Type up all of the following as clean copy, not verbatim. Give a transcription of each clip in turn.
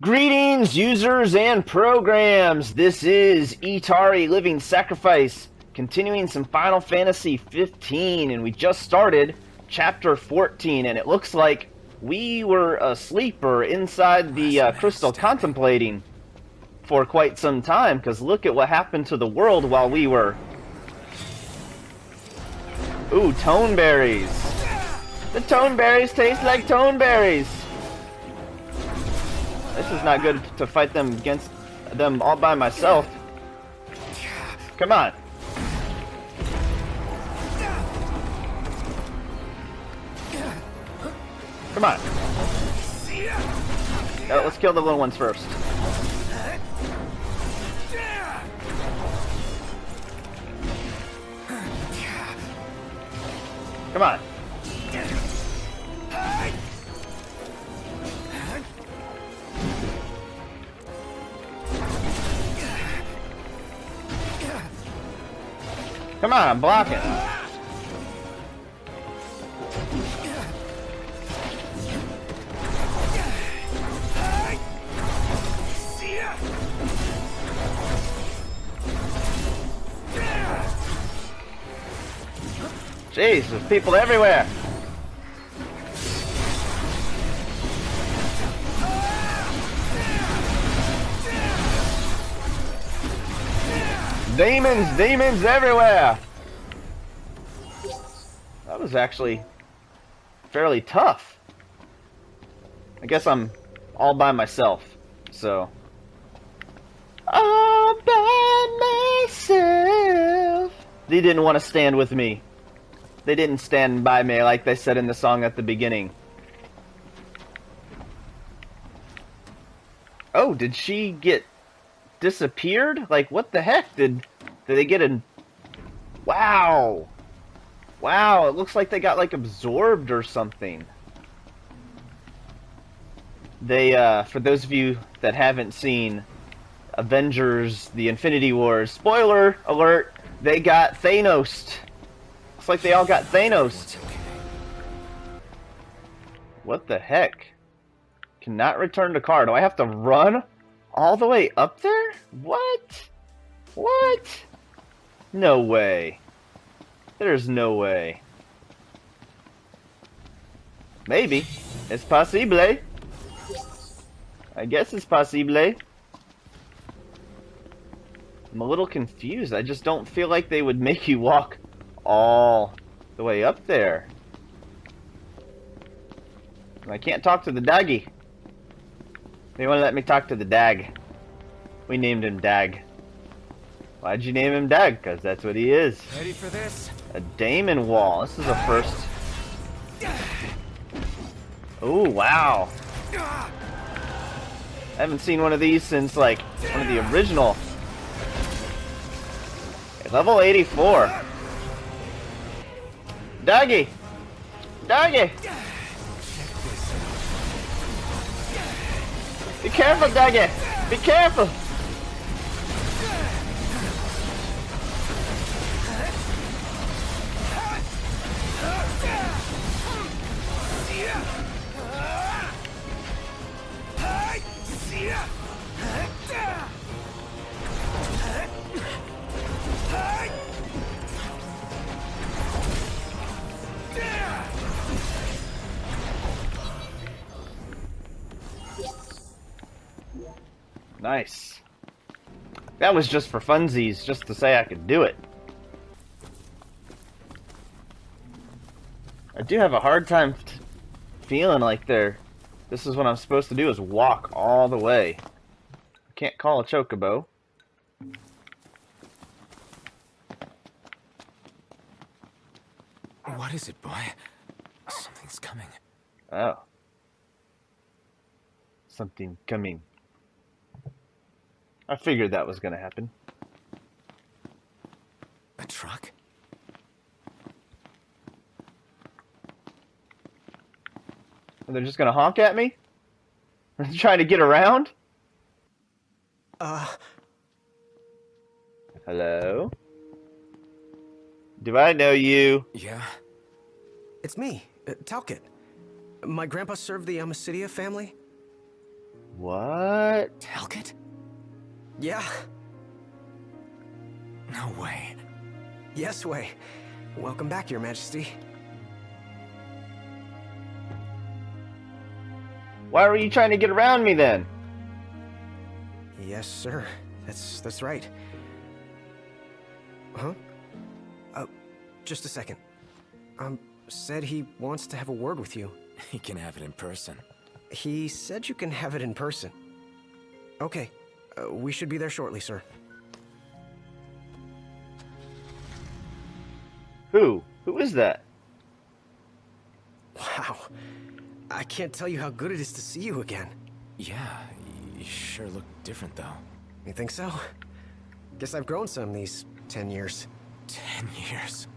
Greetings, users and programs. This is Itari Living Sacrifice, continuing some Final Fantasy 15, and we just started Chapter 14, and it looks like we were asleep or inside the crystal contemplating for quite some time, because look at what happened to the world while we were... Ooh, tone berries. The tone berries taste like tone berries. This is not good to fight them against them all by myself. Come on. Come on. Let's kill the little ones first. Come on. Come on, I'm blocking. Jeez, there's people everywhere. Demons everywhere! That was actually fairly tough. I guess I'm all by myself, so... All by myself! They didn't want to stand with me. They didn't stand by me like they said in the song at the beginning. Oh, did she get... disappeared? Like, what the heck? Did they get a... Wow! Wow, it looks like they got, like, absorbed or something. They, for those of you that haven't seen Avengers, the Infinity Wars, spoiler alert, they got Thanos. Looks like they all got Thanos. What the heck? Cannot return to car. Do I have to run all the way up there? What? What? No way. There's no way. Maybe. It's possible. I guess it's possible. I'm a little confused. I just don't feel like they would make you walk all the way up there. I can't talk to the doggy. They want to let me talk to the dag. We named him Dag. Why'd you name him Dag? Because that's what he is. Ready for this? A Damon wall. This is a first. Oh, wow. I haven't seen one of these since, like, one of the original. Level 84. Doggy! Doggy! Be careful, Doggy! Be careful! Nice. That was just for funsies, just to say I could do it. I do have a hard time feeling like this is what I'm supposed to do, is walk all the way. I can't call a chocobo. What is it, boy? Something's coming. Oh. Something coming. I figured that was gonna happen. A truck? And they're just gonna honk at me? Are they trying to get around? Hello? Do I know you? Yeah? It's me, Talcott. My grandpa served the Amicidia family. What? Talcott? Yeah. No way. Yes, way. Welcome back, Your Majesty. Why were you trying to get around me then? Yes, sir. That's right. Huh? Just a second. Said he wants to have a word with you. He can have it in person. He said you can have it in person. Okay. We should be there shortly, sir. Who? Who is that? Wow. I can't tell you how good it is to see you again. Yeah, you sure look different though. You think so? Guess I've grown some these 10 years. 10 years.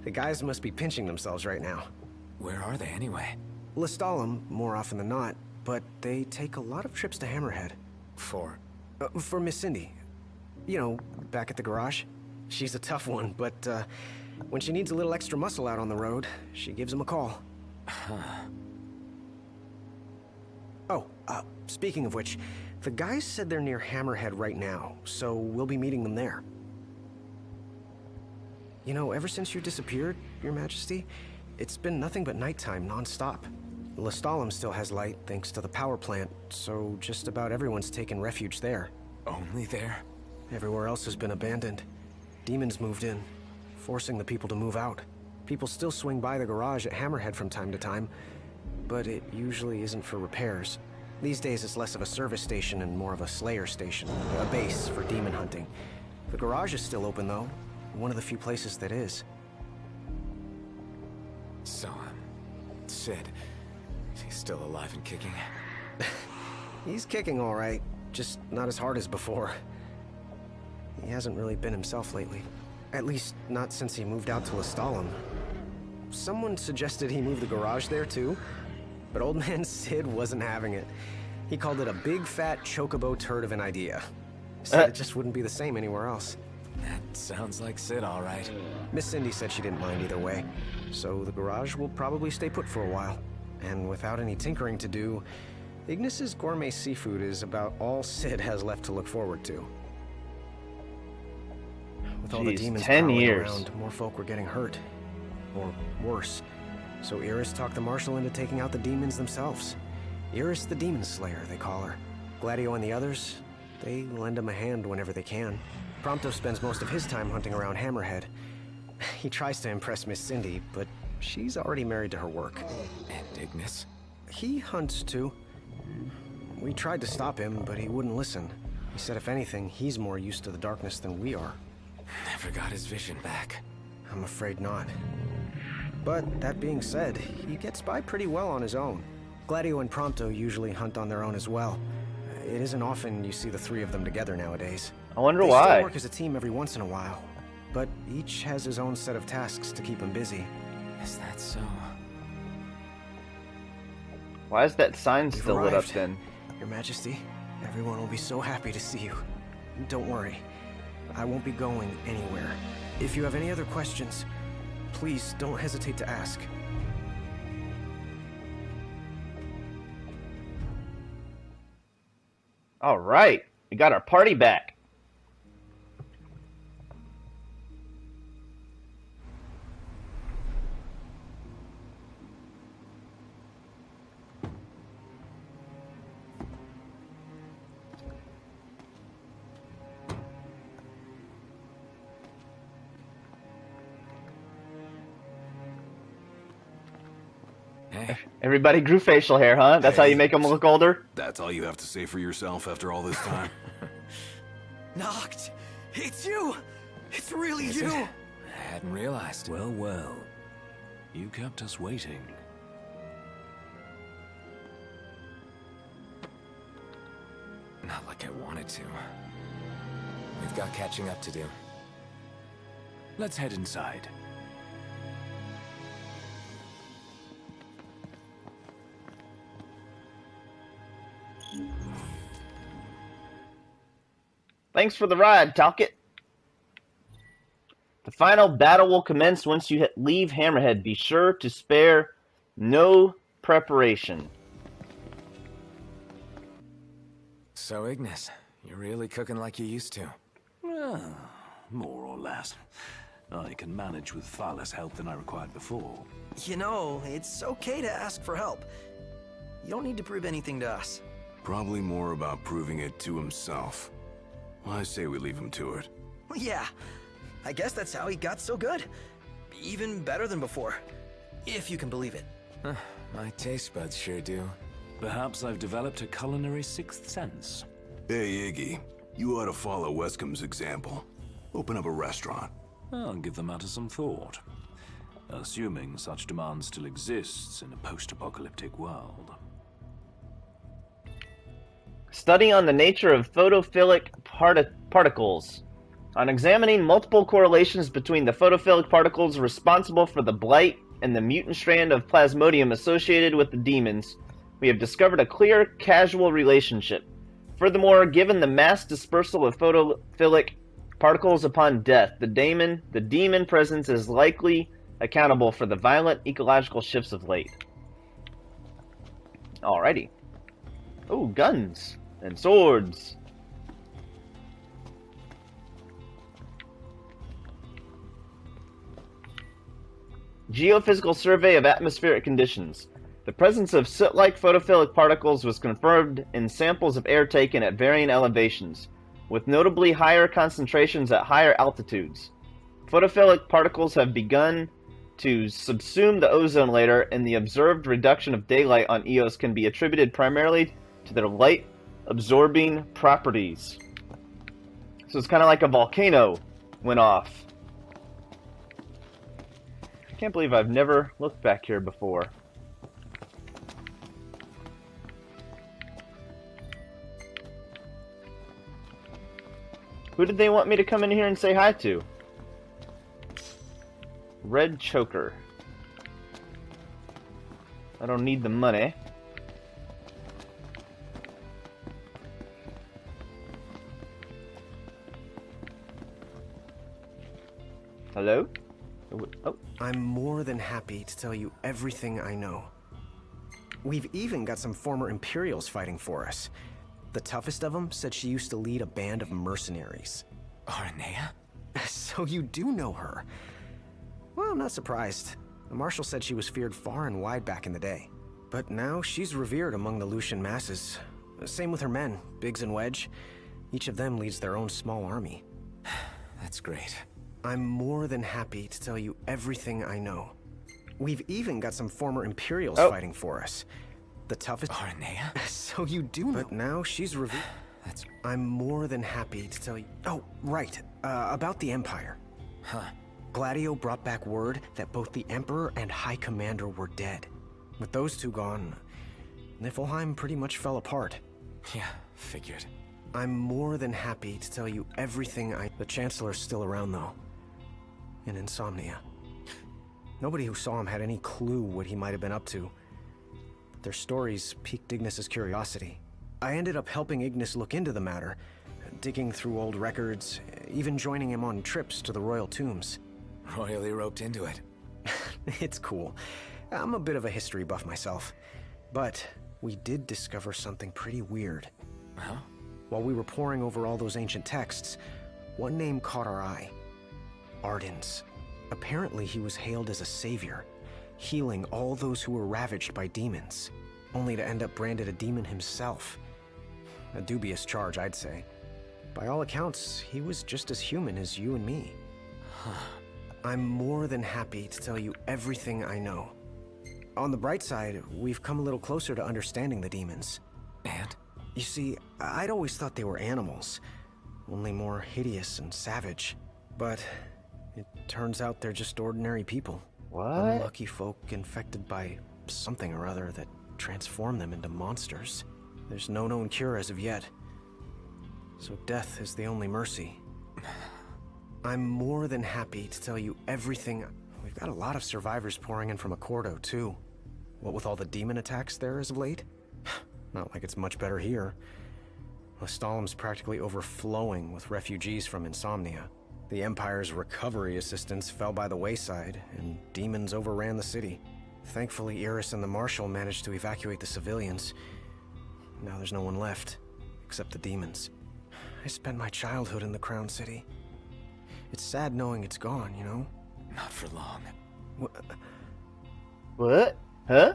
The guys must be pinching themselves right now. Where are they anyway? Lestalem, more often than not, but they take a lot of trips to Hammerhead. For For Miss Cindy. You know, back at the garage. She's a tough one, but when she needs a little extra muscle out on the road, she gives him a call. Oh, speaking of which, the guys said they're near Hammerhead right now, so we'll be meeting them there. You know, ever since you disappeared, Your Majesty, it's been nothing but nighttime non-stop. Lestalem still has light thanks to the power plant, so just about everyone's taken refuge there. only there? Everywhere else has been abandoned. Demons moved in, forcing the people to move out. People still swing by the garage at Hammerhead from time to time, but it usually isn't for repairs. These days it's less of a service station and more of a slayer station, a base for demon hunting. The garage is still open though, one of the few places that is. So, Sid, he's still alive and kicking? He's kicking all right, just not as hard as before. He hasn't really been himself lately. At least, not since he moved out to Lestalem. Someone suggested he move the garage there too, but old man Sid wasn't having it. He called it a big fat chocobo turd of an idea. Said it just wouldn't be the same anywhere else. That sounds like Sid, all right. Miss Cindy said she didn't mind either way, so the garage will probably stay put for a while. And without any tinkering to do, Ignis's gourmet seafood is about all Sid has left to look forward to. With all the Jeez, demons 10 prowling years. around, more folk were getting hurt. Or worse. So Iris talked the Marshal into taking out the demons themselves. Iris the Demon Slayer, they call her. Gladio and the others, they lend him a hand whenever they can. Prompto spends most of his time hunting around Hammerhead. He tries to impress Miss Cindy, but she's already married to her work. And Ignis? He hunts too. We tried to stop him, but he wouldn't listen. He said if anything, he's more used to the darkness than we are. Never got his vision back. I'm afraid not. But that being said, he gets by pretty well on his own. Gladio and Prompto usually hunt on their own as well. It isn't often you see the three of them together nowadays. I wonder They why. still work as a team every once in a while, but each has his own set of tasks to keep him busy. Is that so? Why is that sign We've still lit up arrived. then? Your Majesty, everyone will be so happy to see you. Don't worry, I won't be going anywhere. If you have any other questions, please don't hesitate to ask. All right, we got our party back. Hey, Everybody grew facial hair, huh? That's how you make them look older? That's all you have to say for yourself after all this time? Noct! It's you! It's really is it? I hadn't realized. Well, well. You kept us waiting. Not like I wanted to. We've got catching up to do. Let's head inside. Thanks for the ride, Talcott. The final battle will commence once you leave Hammerhead. Be sure to spare no preparation. So, Ignis, you're really cooking like you used to. Ah, more or less. I can manage with far less help than I required before. You know, it's okay to ask for help. You don't need to prove anything to us. Probably more about proving it to himself. I say we leave him to it. Well, yeah, I guess that's how he got so good. Even better than before, if you can believe it. Huh, my taste buds sure do. Perhaps I've developed a culinary sixth sense. Hey, Iggy. You ought to follow Westcomb's example. Open up a restaurant. I'll give the matter some thought. Assuming such demand still exists in a post-apocalyptic world. Study on the nature of photophilic particles. On examining multiple correlations between the photophilic particles responsible for the blight and the mutant strand of plasmodium associated with the demons, we have discovered a clear causal relationship. Furthermore, given the mass dispersal of photophilic particles upon death, the demon presence is likely accountable for the violent ecological shifts of late. Alrighty. Oh, guns and swords. Geophysical survey of atmospheric conditions. The presence of soot-like photophilic particles was confirmed in samples of air taken at varying elevations, with notably higher concentrations at higher altitudes. Photophilic particles have begun to subsume the ozone layer, and the observed reduction of daylight on Eos can be attributed primarily to their light-absorbing properties. So it's kind of like a volcano went off. I can't believe I've never looked back here before. Who did they want me to come in here and say hi to? Red choker. I don't need the money. Hello? Oh. I'm more than happy to tell you everything I know. We've even got some former Imperials fighting for us. The toughest of them said she used to lead a band of mercenaries. Aranea? So you do know her. Well, I'm not surprised. The Marshal said she was feared far and wide back in the day. But now she's revered among the Lucian masses. Same with her men, Biggs and Wedge. Each of them leads their own small army. That's great. I'm more than happy to tell you everything I know. We've even got some former Imperials fighting for us. The toughest... Aranea? So you do know. But now she's revered. I'm more than happy to tell you... Oh, right. About the Empire. Huh. Gladio brought back word that both the Emperor and High Commander were dead. With those two gone, Niflheim pretty much fell apart. Yeah, figured. I'm more than happy to tell you everything I... The Chancellor's still around, though. In Insomnia. Nobody who saw him had any clue what he might have been up to. But their stories piqued Ignis's curiosity. I ended up helping Ignis look into the matter, digging through old records, even joining him on trips to the royal tombs. Royally roped into it. It's cool. I'm a bit of a history buff myself. But we did discover something pretty weird. Huh? While we were poring over all those ancient texts, one name caught our eye. Ardens. Apparently he was hailed as a savior, healing all those who were ravaged by demons, only to end up branded a demon himself. A dubious charge, I'd say. By all accounts, he was just as human as you and me. I'm more than happy to tell you everything I know. On the bright side, we've come a little closer to understanding the demons. And? You see, I'd always thought they were animals, only more hideous and savage. But it turns out they're just ordinary people. What? Unlucky folk infected by something or other that transformed them into monsters. There's no known cure as of yet. So death is the only mercy. I'm more than happy to tell you everything. We've got a lot of survivors pouring in from Accordo, too. What with all the demon attacks there as of late? Not like it's much better here. Lestalum's practically overflowing with refugees from Insomnia. The Empire's recovery assistance fell by the wayside, and demons overran the city. Thankfully, Iris and the Marshal managed to evacuate the civilians. Now there's no one left, except the demons. I spent my childhood in the Crown City. It's sad knowing it's gone, you know? Not for long. What? Huh?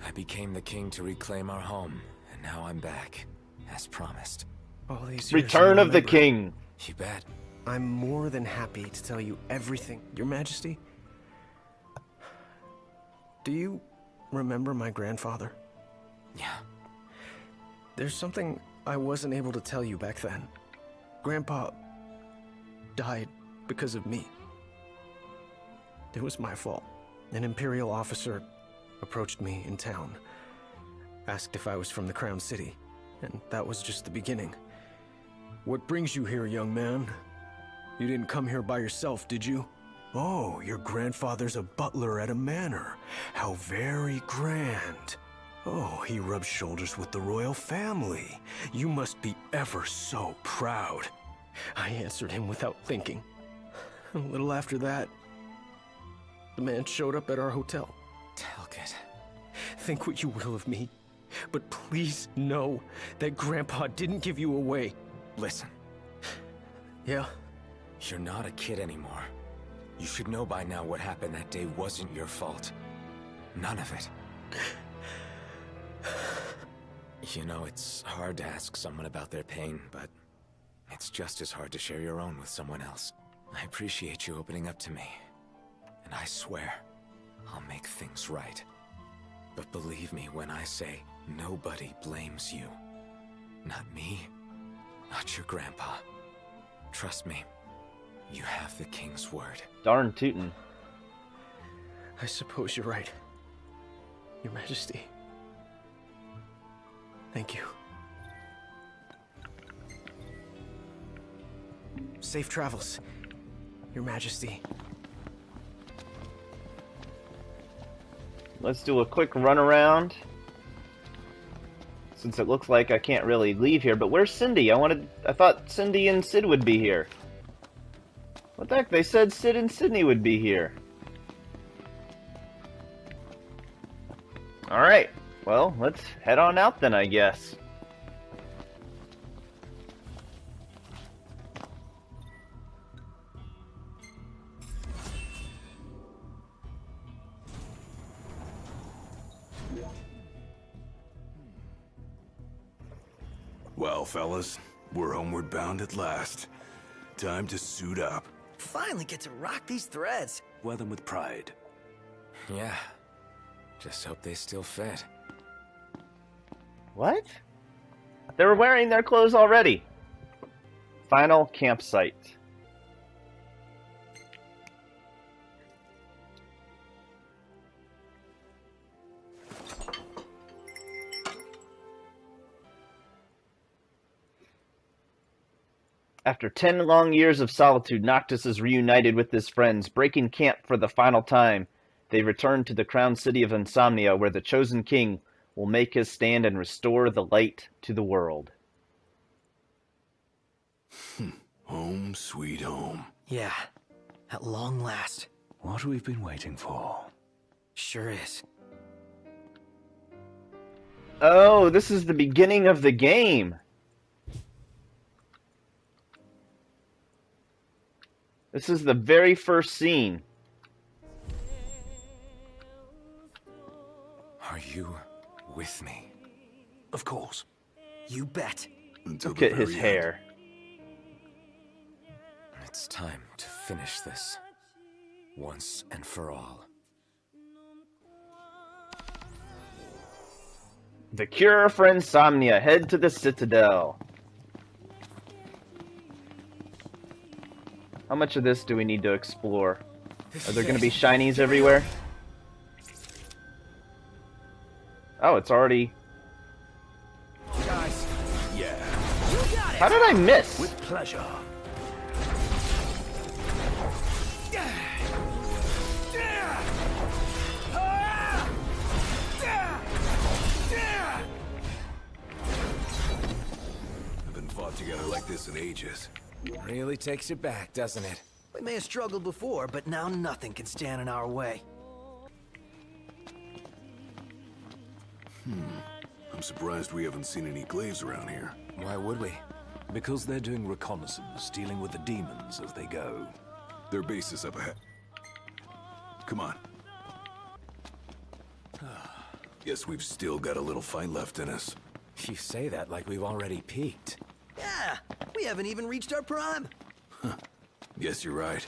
I became the king to reclaim our home, and now I'm back, as promised. All these years Return you of the remember. king. You bet. I'm more than happy to tell you everything, Your Majesty. Do you remember my grandfather? Yeah. There's something I wasn't able to tell you back then. Grandpa died because of me. It was my fault. An Imperial officer approached me in town, asked if I was from the Crown City, and that was just the beginning. What brings you here, young man? You didn't come here by yourself, did you? Oh, your grandfather's a butler at a manor. How very grand. Oh, he rubs shoulders with the royal family. You must be ever so proud. I answered him without thinking. A little after that, the man showed up at our hotel. Talcott. Think what you will of me, but please know that Grandpa didn't give you away. Listen, Yeah? you're not a kid anymore. You should know by now what happened that day wasn't your fault. None of it. You know, it's hard to ask someone about their pain, but it's just as hard to share your own with someone else. I appreciate you opening up to me, and I swear I'll make things right. But believe me when I say nobody blames you. Not me, not your grandpa. Trust me, you have the king's word. Darn tootin'. I suppose you're right, Your Majesty. Thank you. Safe travels, Your Majesty. Let's do a quick run around. Since it looks like I can't really leave here, but where's Cindy? I thought Cindy and Sid would be here. What the heck? They said Sid and Sydney would be here. Alright. Well, let's head on out then, I guess. Well, fellas, we're homeward bound at last. Time to suit up. Finally get to rock these threads. Wear them with pride. Yeah, just hope they still fit. What? They were wearing their clothes already. Final campsite. After 10 long years of solitude, Noctis is reunited with his friends, breaking camp for the final time. They return to the crown city of Insomnia, where the chosen king will make his stand and restore the light to the world. Home sweet home. Yeah, at long last. What we've been waiting for. Sure is. Oh, this is the beginning of the game. This is the very first scene. Are you with me? Of course. You bet. Until Look the at his very end. hair. It's time to finish this. Once and for all. The cure for insomnia. Head to the Citadel. How much of this do we need to explore? Are there going to be shinies everywhere? Oh, it's already... Guys, Yeah. you got it! How did I miss? With pleasure. Haven't fought together like this in ages. Really takes you back, doesn't it? We may have struggled before, but now nothing can stand in our way. I'm I'm surprised we haven't seen any glaives around here. Why would we? Because they're doing reconnaissance, dealing with the demons as they go. Their base is up ahead. Come on. Guess we've still got a little fight left in us. You say that like we've already peaked. Yeah, we haven't even reached our prime. Guess you're right.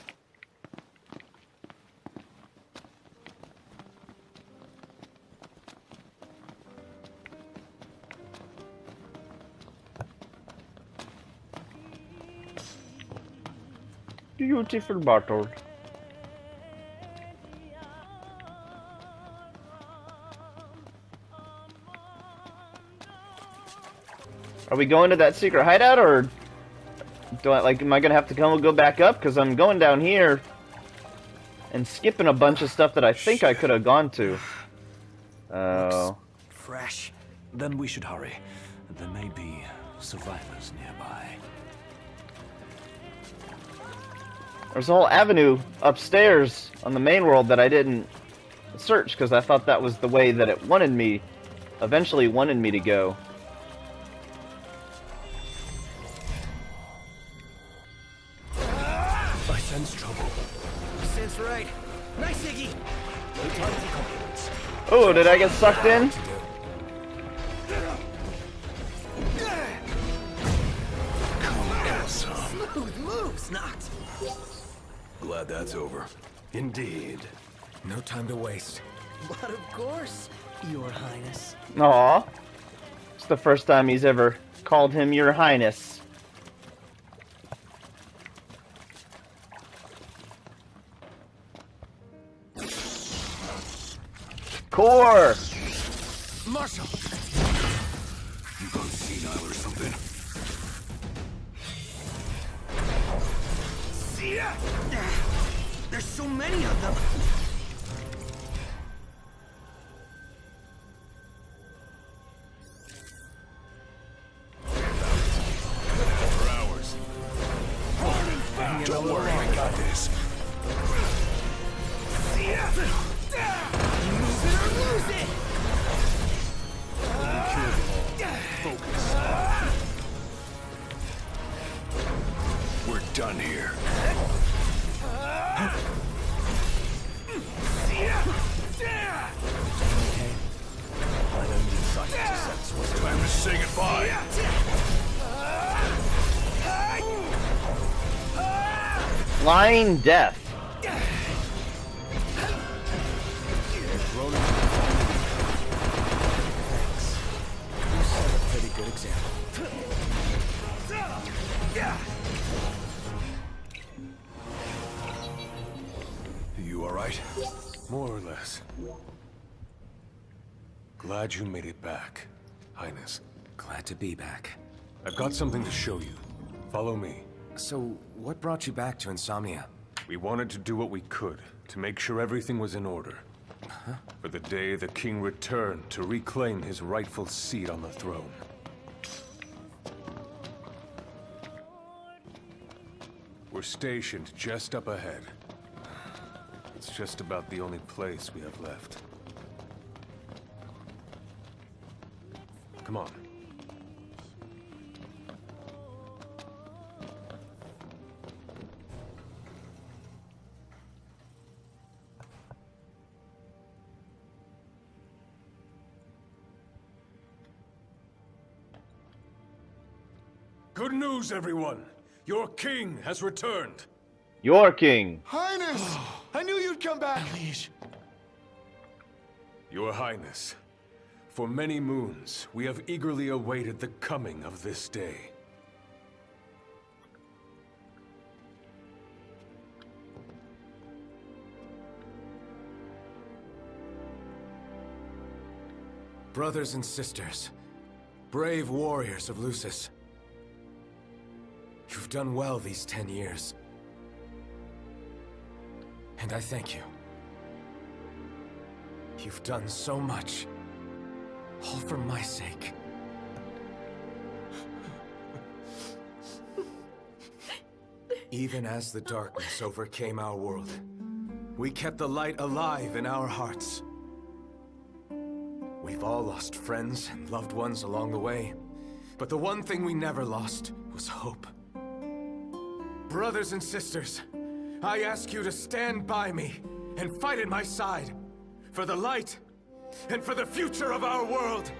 Beautiful bottle. Are we going to that secret hideout, or am I gonna have to go back up? Because I'm going down here and skipping a bunch of stuff that I think I could have gone to. Oh. Fresh. Then we should hurry. There may be survivors nearby. There's a whole avenue upstairs on the main world that I didn't search because I thought that was the way that it eventually wanted me to go. I sense trouble. Sense right. Nice, Iggy. No time for compliments. Oh, did I get sucked in? Smooth moves, Noct. Glad that's over. Indeed. No time to waste. But of course, Your Highness. Aw. It's the first time he's ever called him Your Highness. Core! Marshal! You gone senile or something? See ya! There's so many of them. For hours. Don't worry, I got this. See ya! Use it or lose it! Focus. We're done here. I don't need sight to sense what's Time to say goodbye. Flying Death. Pretty good example. You alright? More or less. Glad you made it back, Highness. Glad to be back. I've got something to show you. Follow me. So, what brought you back to Insomnia? We wanted to do what we could to make sure everything was in order. For the day the king returned to reclaim his rightful seat on the throne. We're stationed just up ahead. It's just about the only place we have left. Come on. Good news, everyone! Your king has returned! Your king. Highness! I knew you'd come back! Your Highness, for many moons, we have eagerly awaited the coming of this day. Brothers and sisters, brave warriors of Lucis. You've done well these 10 years. And I thank you. You've done so much. All for my sake. Even as the darkness overcame our world, we kept the light alive in our hearts. We've We've all lost friends and loved ones along the way. But the one thing we never lost was hope. Brothers and sisters, I ask you to stand by me and fight at my side for the light and for the future of our world.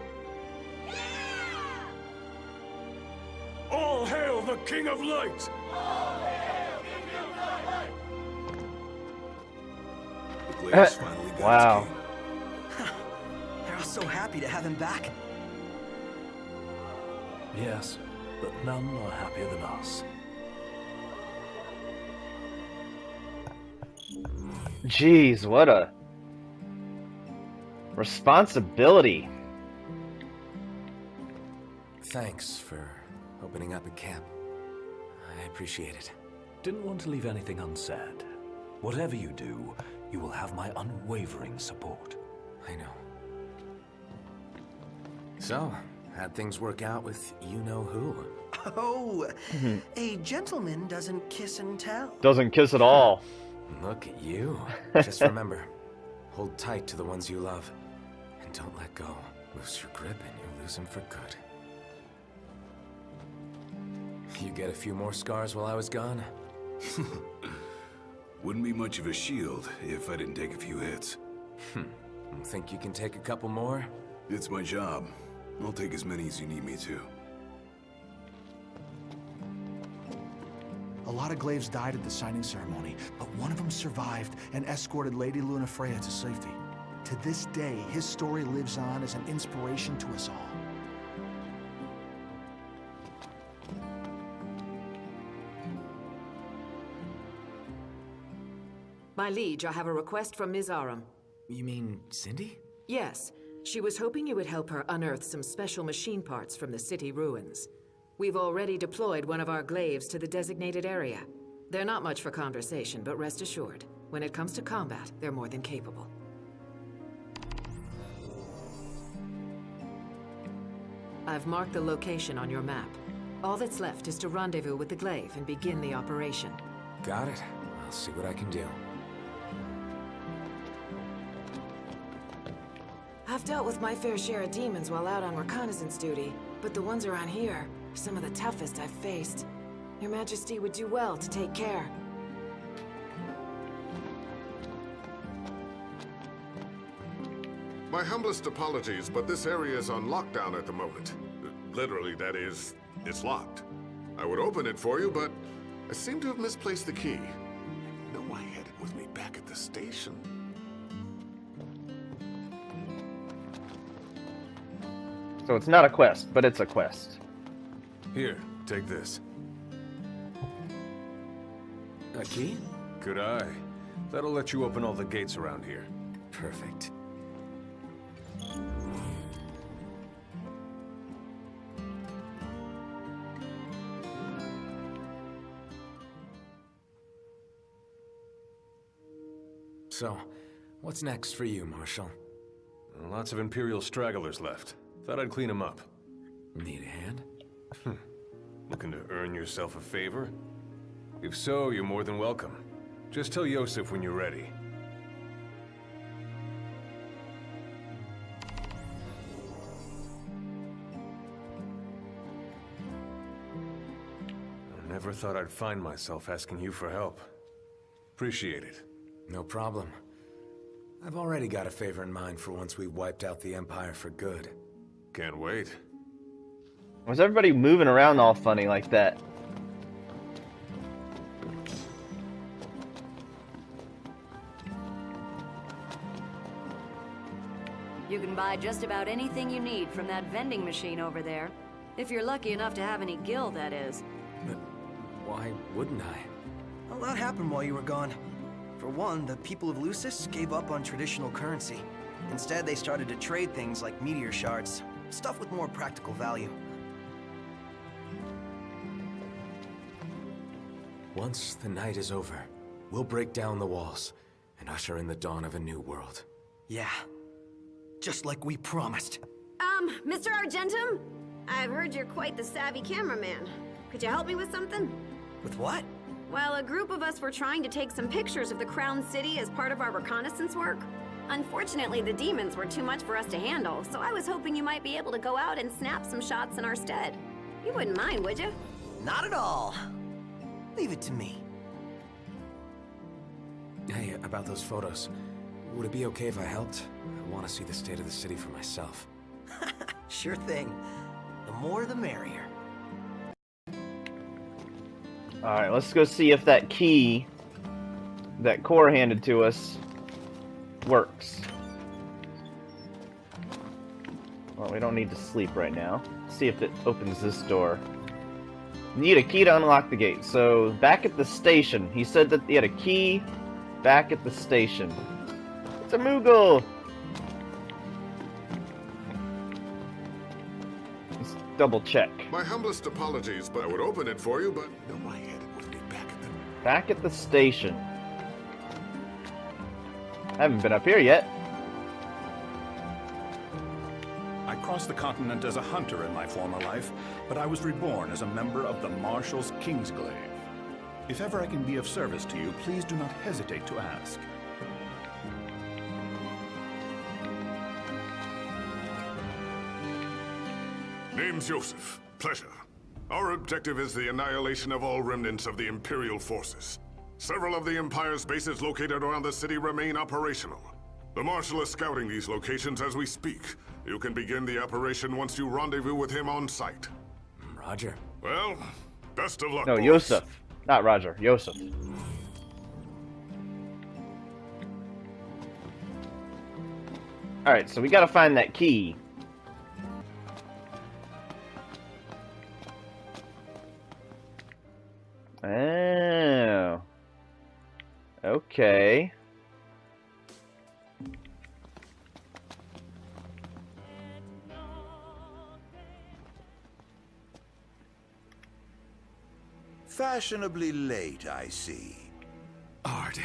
All hail the King of Light! The Glaives finally got Wow. his king. They're all so happy to have him back. Yes, but none are happier than us. Jeez, what a responsibility. Thanks for opening up a camp. I appreciate it. Didn't want to leave anything unsaid. Whatever you do, you will have my unwavering support. I know. So, how'd things work out with you-know-who? Oh, a gentleman doesn't kiss and tell. Doesn't kiss at all. Look at you. Just remember, hold tight to the ones you love. And don't let go. Lose your grip and you'll lose them for good. You get a few more scars while I was gone? Wouldn't be much of a shield if I didn't take a few hits. Think you can take a couple more? It's my job. I'll take as many as you need me to. A lot of Glaives died at the signing ceremony, but one of them survived and escorted Lady Lunafreya to safety. To this day, his story lives on as an inspiration to us all. My liege, I have a request from Ms. Aram. You mean Cindy? Yes, she was hoping you would help her unearth some special machine parts from the city ruins. We've already deployed one of our glaives to the designated area. They're not much for conversation, but rest assured, when it comes to combat, they're more than capable. I've marked the location on your map. All that's left is to rendezvous with the glaive and begin the operation. Got it. I'll see what I can do. I've dealt with my fair share of demons while out on reconnaissance duty, but the ones around here are some of the toughest I've faced. Your Majesty would do well to take care. My humblest apologies, but this area is on lockdown at the moment. Literally, that is, it's locked. I would open it for you, but I seem to have misplaced the key. I know I had it with me back at the station. So it's not a quest, but it's a quest. Here, take this. A key? Good eye. That'll let you open all the gates around here. Perfect. So, what's next for you, Marshal? Lots of Imperial stragglers left. Thought I'd clean them up. Need a hand? Looking to earn yourself a favor? If so, you're more than welcome. Just tell Yosef when you're ready. I never thought I'd find myself asking you for help. Appreciate it. No problem. I've already got a favor in mind for once we wiped out the Empire for good. Can't wait. Was everybody moving around all funny like that? You can buy just about anything you need from that vending machine over there. If you're lucky enough to have any gil, that is. But why wouldn't I? A lot happened while you were gone. For one, the people of Lucis gave up on traditional currency. Instead, they started to trade things like meteor shards, stuff with more practical value. Once the night is over, we'll break down the walls and usher in the dawn of a new world. Yeah. Just like we promised. Mr. Argentum? I've heard you're quite the savvy cameraman. Could you help me with something? With what? Well, a group of us were trying to take some pictures of the Crown City as part of our reconnaissance work. Unfortunately, the demons were too much for us to handle, so I was hoping you might be able to go out and snap some shots in our stead. You wouldn't mind, would you? Not at all. Leave it to me. Hey, about those photos. Would it be okay if I helped? I want to see the state of the city for myself. Sure thing. The more the merrier. Alright, let's go see if that key that Core handed to us works. Well, we don't need to sleep right now. Let's see if it opens this door. Need a key to unlock the gate. So, back at the station. He said that he had a key back at the station. It's a Moogle! Let's double check. My humblest apologies, but I would open it for you, but no, my head would be back at the... Back at the station. I haven't been up here yet. I crossed the continent as a hunter in my former life, but I was reborn as a member of the Marshal's Kingsglaive. If ever I can be of service to you, please do not hesitate to ask. Name's Joseph. Pleasure. Our objective is the annihilation of all remnants of the Imperial forces. Several of the Empire's bases located around the city remain operational. The Marshal is scouting these locations as we speak. You can begin the operation once you rendezvous with him on site. Roger. Well, best of luck, No, boys. Yosef. Not Roger. Yosef. Alright, so we gotta find that key. Oh. Okay. Fashionably late, I see. Arden.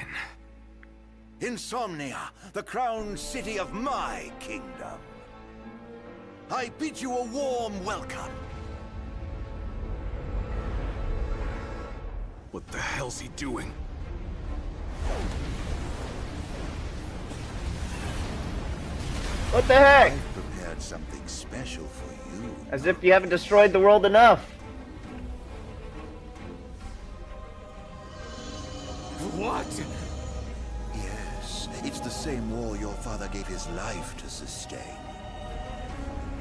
Insomnia, the crowned city of my kingdom. I bid you a warm welcome. What the hell's he doing? What the heck? I've prepared something special for you. As if you haven't destroyed the world enough. What? Yes, it's the same war your father gave his life to sustain.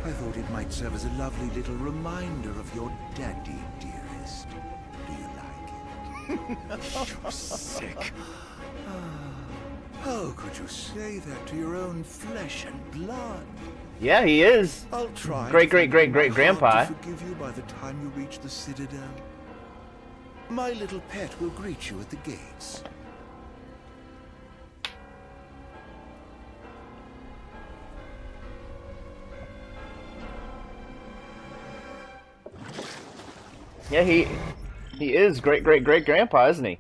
I thought it might serve as a lovely little reminder of your daddy, dearest. Do you like it? You're sick. How could you say that to your own flesh and blood? Yeah, he is. I'll try. Great-great-great-great-grandpa. to forgive you by the time you reach the Citadel. My little pet will greet you at the gates. Yeah, he is great-great-great-grandpa, isn't he?